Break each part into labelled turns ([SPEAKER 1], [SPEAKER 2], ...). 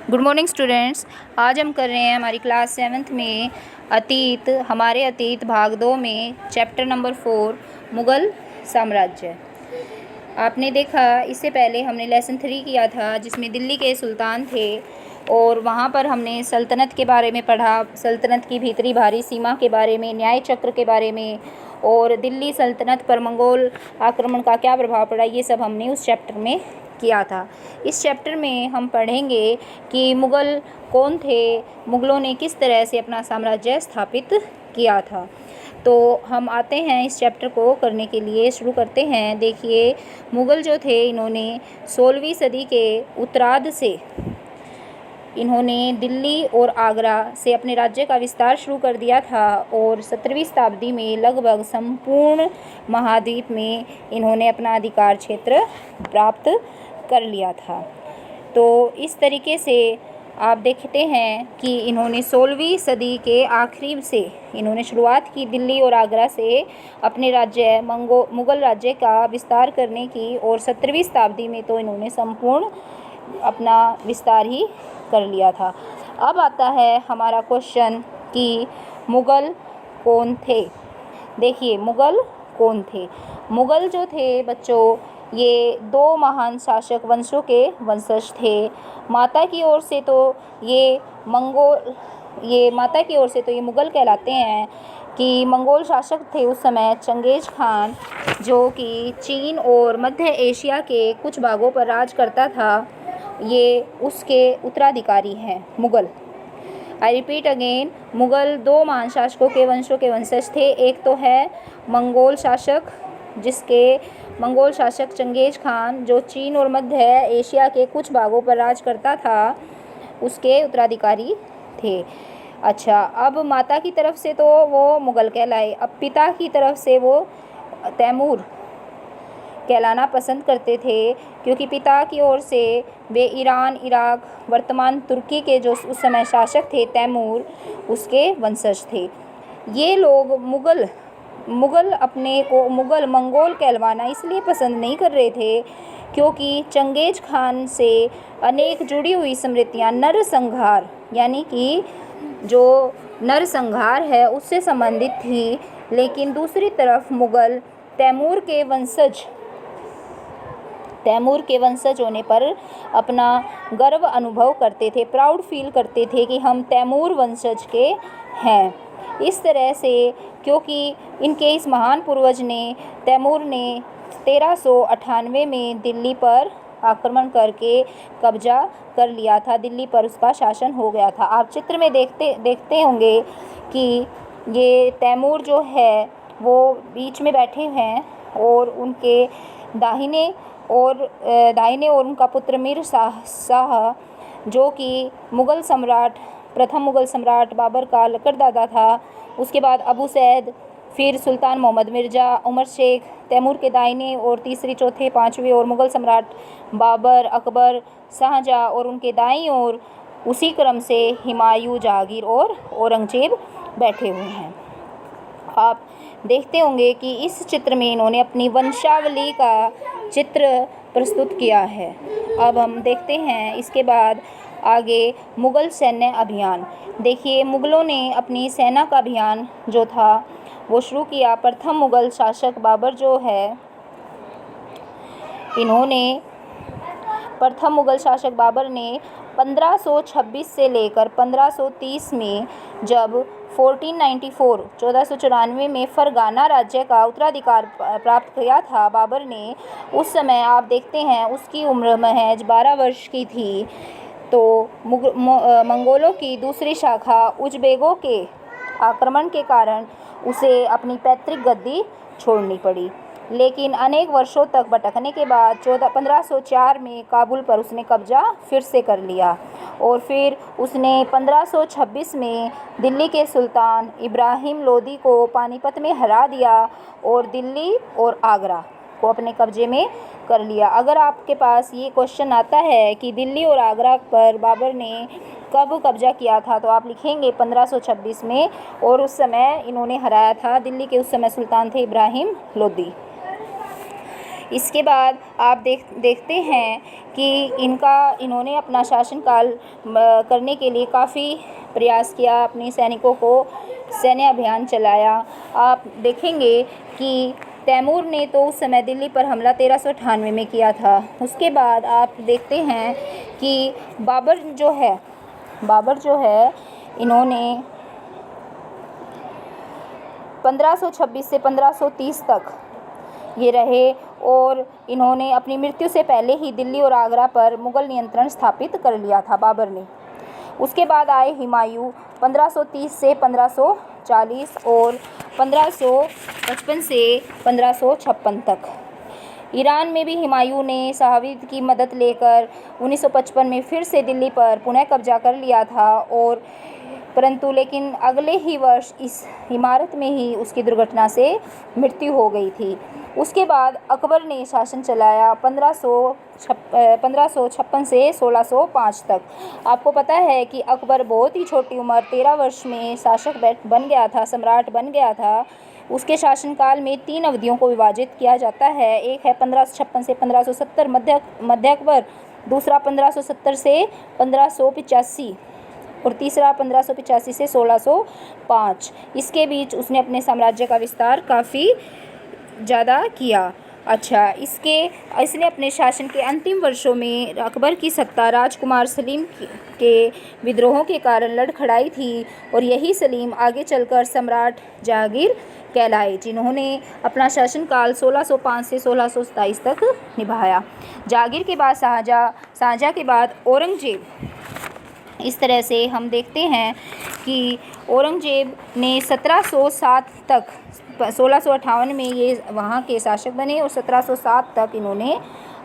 [SPEAKER 1] Good morning students. आज हम कर रहे हैं हमारी क्लास 7th में हमारे अतीत भाग 2 में चैप्टर नंबर 4 मुग़ल साम्राज्य। आपने देखा इससे पहले हमने लेसन 3 किया था जिसमें दिल्ली के सुल्तान थे और वहाँ पर हमने सल्तनत के बारे में पढ़ा, सल्तनत की भीतरी भारी सीमा के बारे में, न्याय चक्र के बारे में और दिल्ली सल्तनत पर मंगोल आक्रमण का क्या प्रभाव पड़ा, ये सब हमने उस चैप्टर में किया था। इस चैप्टर में हम पढ़ेंगे कि मुग़ल कौन थे, मुग़लों ने किस तरह से अपना साम्राज्य स्थापित किया था। तो हम आते हैं इस चैप्टर को करने के लिए, शुरू करते हैं। देखिए, मुग़ल जो थे इन्होंने 16वीं सदी के उत्तरार्ध से इन्होंने दिल्ली और आगरा से अपने राज्य का विस्तार शुरू कर दिया था और 17वीं शताब्दी में लगभग संपूर्ण महाद्वीप में इन्होंने अपना अधिकार क्षेत्र प्राप्त कर लिया था। तो इस तरीके से आप देखते हैं कि इन्होंने 16वीं सदी के आखिरी से इन्होंने शुरुआत की दिल्ली और आगरा से अपने राज्य मुग़ल राज्य का विस्तार करने की, और 17वीं शताब्दी में तो इन्होंने संपूर्ण अपना विस्तार ही कर लिया था। अब आता है हमारा क्वेश्चन कि मुग़ल कौन थे। देखिए, मुग़ल कौन थे। मुग़ल जो थे बच्चों, ये 2 महान शासक वंशों के वंशज थे। माता की ओर से तो ये मुग़ल कहलाते हैं कि मंगोल शासक थे उस समय चंगेज़ खान, जो कि चीन और मध्य एशिया के कुछ भागों पर राज करता था। ये उसके उत्तराधिकारी हैं Mughal. I repeat again, Mughal 2 महान शासकों के वंशों के वंशज थे। एक तो है मंगोल शासक, मंगोल शासक चंगेज़ खान, जो चीन और मध्य एशिया के कुछ भागों पर राज करता था, उसके उत्तराधिकारी थे। अच्छा, अब माता की तरफ से तो वो मुग़ल कहलाए, अब पिता की तरफ से वो तैमूर कहलाना पसंद करते थे, क्योंकि पिता की ओर से वे ईरान, इराक, वर्तमान तुर्की के जो उस समय शासक थे तैमूर, उसके वंशज थे। ये लोग मुग़ल अपने को मंगोल कहलवाना इसलिए पसंद नहीं कर रहे थे क्योंकि चंगेज़ खान से अनेक जुड़ी हुई स्मृतियाँ नरसंहार, यानी कि जो नरसंहार है उससे संबंधित थी। लेकिन दूसरी तरफ मुग़ल तैमूर के वंशज होने पर अपना गर्व अनुभव करते थे, प्राउड फील करते थे कि हम तैमूर वंशज के हैं। इस तरह से क्योंकि इनके इस महान पूर्वज तैमूर ने 1398 में दिल्ली पर आक्रमण करके कब्जा कर लिया था, दिल्ली पर उसका शासन हो गया था। आप चित्र में देखते होंगे कि ये तैमूर जो है वो बीच में बैठे हैं और उनके दाहिने और उनका पुत्र मीर शाह, जो कि प्रथम मुग़ल सम्राट बाबर का लकड़दादा था। उसके बाद अबू सैद, फिर सुल्तान मोहम्मद मिर्ज़ा, उमर शेख, तैमूर के दाहिने और तीसरी, चौथे, पाँचवें और मुग़ल सम्राट बाबर, अकबर, शाहजहाँ और उनके दाईं ओर उसी क्रम से हुमायूं, जहांगीर और औरंगजेब बैठे हुए हैं। आप देखते होंगे कि इस चित्र में इन्होंने अपनी वंशावली का चित्र प्रस्तुत किया है। अब हम देखते हैं इसके बाद आगे मुग़ल सैन्य अभियान। देखिए, मुग़लों ने अपनी सेना का अभियान जो था वो शुरू किया। प्रथम मुग़ल शासक बाबर जो है, प्रथम मुग़ल शासक बाबर ने 1526 से लेकर 1530 में जब 1494 में फरगाना राज्य का उत्तराधिकार प्राप्त किया था बाबर ने, उस समय आप देखते हैं उसकी उम्र महज 12 वर्ष की थी। तो मंगोलों की दूसरी शाखा उज़्बेकों के आक्रमण के कारण उसे अपनी पैतृक गद्दी छोड़नी पड़ी। लेकिन अनेक वर्षों तक भटकने के बाद 1504 में काबुल पर उसने कब्जा फिर से कर लिया और फिर उसने 1526 में दिल्ली के सुल्तान इब्राहिम लोदी को पानीपत में हरा दिया और दिल्ली और आगरा को अपने कब्जे में कर लिया। अगर आपके पास ये क्वेश्चन आता है कि दिल्ली और आगरा पर बाबर ने कब कब्जा किया था, तो आप लिखेंगे 1526 में, और उस समय इन्होंने हराया था दिल्ली के उस समय सुल्तान थे इब्राहिम लोदी। इसके बाद आप देखते हैं कि इन्होंने अपना शासनकाल करने के लिए काफ़ी प्रयास किया, अपने सैनिकों को सैन्य अभियान चलाया। आप देखेंगे कि तैमूर ने तो उस समय दिल्ली पर हमला 1398 में किया था। उसके बाद आप देखते हैं कि बाबर जो है इन्होंने 1526 से 1530 तक ये रहे और इन्होंने अपनी मृत्यु से पहले ही दिल्ली और आगरा पर मुग़ल नियंत्रण स्थापित कर लिया था बाबर ने। उसके बाद आए हुमायूं 1530 से 1540 और 1555 से 1556 तक। ईरान में भी हुमायूं ने सफाविद की मदद लेकर 1955 में फिर से दिल्ली पर पुनः कब्जा कर लिया था और परंतु लेकिन अगले ही वर्ष इस इमारत में ही उसकी दुर्घटना से मृत्यु हो गई थी। उसके बाद अकबर ने शासन चलाया 1556 से 1605 तक। आपको पता है कि अकबर बहुत ही छोटी उम्र 13 वर्ष में शासक बन गया था, सम्राट बन गया था। उसके शासनकाल में 3 अवधियों को विभाजित किया जाता है। एक है 1556 से 1570 मध्य अकबर, दूसरा 1570 से 1585 और तीसरा 1585 से 1605। इसके बीच उसने अपने साम्राज्य का विस्तार काफ़ी ज़्यादा किया। अच्छा, इसने अपने शासन के अंतिम वर्षों में अकबर की सत्ता राजकुमार सलीम के विद्रोहों के कारण लड़खड़ाई थी और यही सलीम आगे चलकर सम्राट जहांगीर कहलाए, जिन्होंने अपना शासनकाल 1605 से 1627 तक निभाया। जहांगीर के बाद शाहजहाँ के बाद औरंगजेब। इस तरह से हम देखते हैं कि औरंगजेब ने 1707 तक 1658 में ये वहाँ के शासक बने और 1707 तक इन्होंने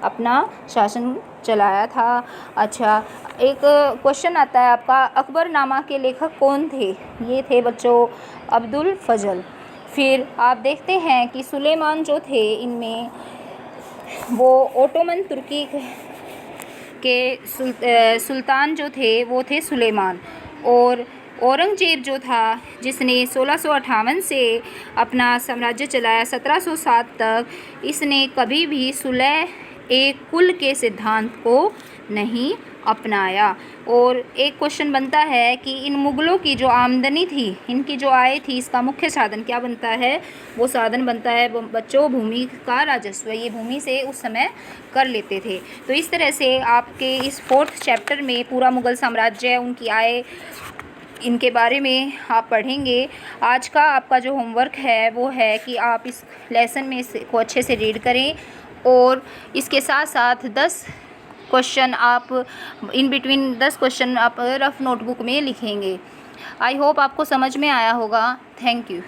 [SPEAKER 1] अपना शासन चलाया था। अच्छा, एक क्वेश्चन आता है आपका, अकबरनामा के लेखक कौन थे? ये थे बच्चों अब्दुल फजल। फिर आप देखते हैं कि सुलेमान जो थे, इनमें वो ओटोमन तुर्की के सुल्तान जो थे वो थे सुलेमान। और औरंगजेब जो था, जिसने 1658 से अपना साम्राज्य चलाया 1707 तक, इसने कभी भी सुलह एक कुल के सिद्धांत को नहीं अपनाया। और एक क्वेश्चन बनता है कि इन मुग़लों की जो आमदनी थी, इनकी जो आय थी, इसका मुख्य साधन क्या बनता है? वो साधन बनता है बच्चों भूमि का राजस्व। ये भूमि से उस समय कर लेते थे। तो इस तरह से आपके इस 4th चैप्टर में पूरा मुग़ल साम्राज्य, उनकी आय, इनके बारे में आप पढ़ेंगे। आज का आपका जो होमवर्क है वो है कि आप इस लेसन में को अच्छे से रीड करें और इसके साथ साथ 10 क्वेश्चन आप इन बिटवीन 10 क्वेश्चन आप रफ नोटबुक में लिखेंगे। आई होप आपको समझ में आया होगा। Thank you.